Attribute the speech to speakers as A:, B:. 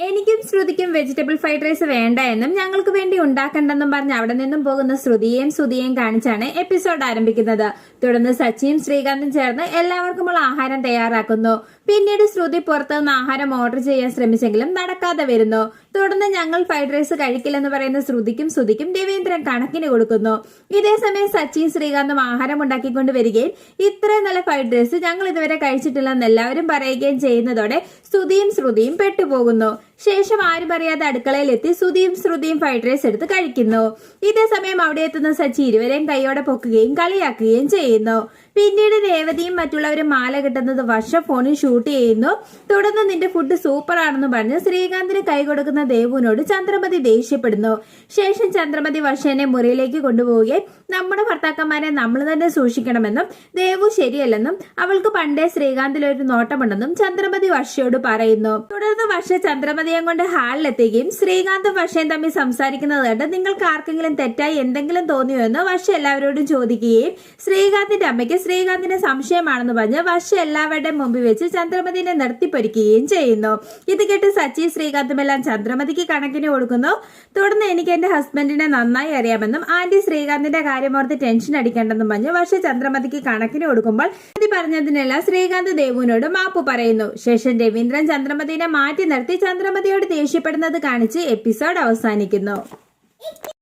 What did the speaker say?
A: എനിക്കും ശ്രുതിക്കും vegetable fried rice വേണ്ട എന്നും ഞങ്ങൾക്ക് വേണ്ടി ഉണ്ടാക്കണ്ടെന്നും പറഞ്ഞ് അവിടെ നിന്നും പോകുന്ന ശ്രുതിയെയും സുധിയെയും കാണിച്ചാണ് എപ്പിസോഡ് ആരംഭിക്കുന്നത്. തുടർന്ന് സച്ചിയും ശ്രീകാന്തും ചേർന്ന് എല്ലാവർക്കുമുള്ള ആഹാരം തയ്യാറാക്കുന്നു. പിന്നീട് ശ്രുതി പുറത്തുനിന്ന് ആഹാരം ഓർഡർ ചെയ്യാൻ ശ്രമിച്ചെങ്കിലും നടക്കാതെ വരുന്നു. തുടർന്ന് ഞങ്ങൾ ഫ്രൈഡ് റൈസ് കഴിക്കില്ലെന്ന് പറയുന്ന ശ്രുതിക്കും സുധിക്കും രവീന്ദ്രൻ കണക്കിന് കൊടുക്കുന്നു. ഇതേസമയം സച്ചിയും ശ്രീകാന്തും ആഹാരം ഉണ്ടാക്കിക്കൊണ്ട് വരികയും ഇത്രയും നല്ല ഫ്രൈഡ് റൈസ് ഞങ്ങൾ ഇതുവരെ കഴിച്ചിട്ടില്ലെന്ന് എല്ലാവരും പറയുകയും ചെയ്യുന്നതോടെ സുധിയും ശ്രുതിയും പെട്ടുപോകുന്നു. ശേഷം ആരും അറിയാതെ അടുക്കളയിലെത്തി സുധിയും ശ്രുതിയും ഫ്രൈഡ് റൈസ് എടുത്ത് കഴിക്കുന്നു. ഇതേസമയം അവിടെ എത്തുന്ന സച്ചി ഇരുവരെയും കൈയോടെ പൊക്കുകയും കളിയാക്കുകയും ചെയ്യുന്നു. പിന്നീട് രേവതിയും മറ്റുള്ളവരും മാല കിട്ടുന്നത് വർഷ ഫോണിൽ ഷൂട്ട് ചെയ്യുന്നു. തുടർന്ന് നിന്റെ ഫുഡ് സൂപ്പർ ആണെന്ന് പറഞ്ഞ് ശ്രീകാന്തിന് കൈ കൊടുക്കുന്ന ദേവുവിനോട് ചന്ദ്രമതി ദേഷ്യപ്പെടുന്നു. ശേഷം ചന്ദ്രമതി വർഷനെ മുറിയിലേക്ക് കൊണ്ടുപോവുകയും നമ്മുടെ ഭർത്താക്കന്മാരെ നമ്മൾ തന്നെ സൂക്ഷിക്കണമെന്നും ദേവു ശരിയല്ലെന്നും അവൾക്ക് പണ്ടേ ശ്രീകാന്തിലൊരു നോട്ടമുണ്ടെന്നും ചന്ദ്രമതി വർഷയോട് പറയുന്നു. തുടർന്ന് വർഷ ചന്ദ്രമതിയെ കൊണ്ട് ഹാളിലെത്തുകയും ശ്രീകാന്തും വർഷയും തമ്മിൽ സംസാരിക്കുന്നത് കണ്ട് നിങ്ങൾക്ക് ആർക്കെങ്കിലും തെറ്റായി എന്തെങ്കിലും തോന്നിയോ എന്ന് വർഷ എല്ലാവരോടും ചോദിക്കുകയും ശ്രീകാന്തിന്റെ അമ്മയ്ക്ക് ശ്രീകാന്തിന്റെ സംശയമാണെന്ന് പറഞ്ഞ് വർഷ എല്ലാവരുടെയും മുമ്പിൽ വെച്ച് ചന്ദ്രമതിനെ നിർത്തിപ്പൊരിക്കുകയും ചെയ്യുന്നു. ഇത് കേട്ട് സച്ചി ശ്രീകാന്തും എല്ലാം ചന്ദ്രമതിക്ക് കണക്കിന് കൊടുക്കുന്നു. തുടർന്ന് എനിക്ക് എന്റെ ഹസ്ബൻഡിനെ നന്നായി അറിയാമെന്നും ആന്റി ശ്രീകാന്തിന്റെ കാര്യമോർത്ത് ടെൻഷൻ അടിക്കേണ്ടെന്നും പറഞ്ഞ് വർഷ ചന്ദ്രമതിക്ക് കണക്കിന് കൊടുക്കുമ്പോൾ പറഞ്ഞതിനെല്ലാം ശ്രീകാന്ത് ദേവുവിനോട് മാപ്പ് പറയുന്നു. ശേഷം രവീന്ദ്രൻ ചന്ദ്രമതിനെ മാറ്റി നിർത്തി ചന്ദ്രമതിയോട് ദേഷ്യപ്പെടുന്നത് കാണിച്ച് എപ്പിസോഡ് അവസാനിക്കുന്നു.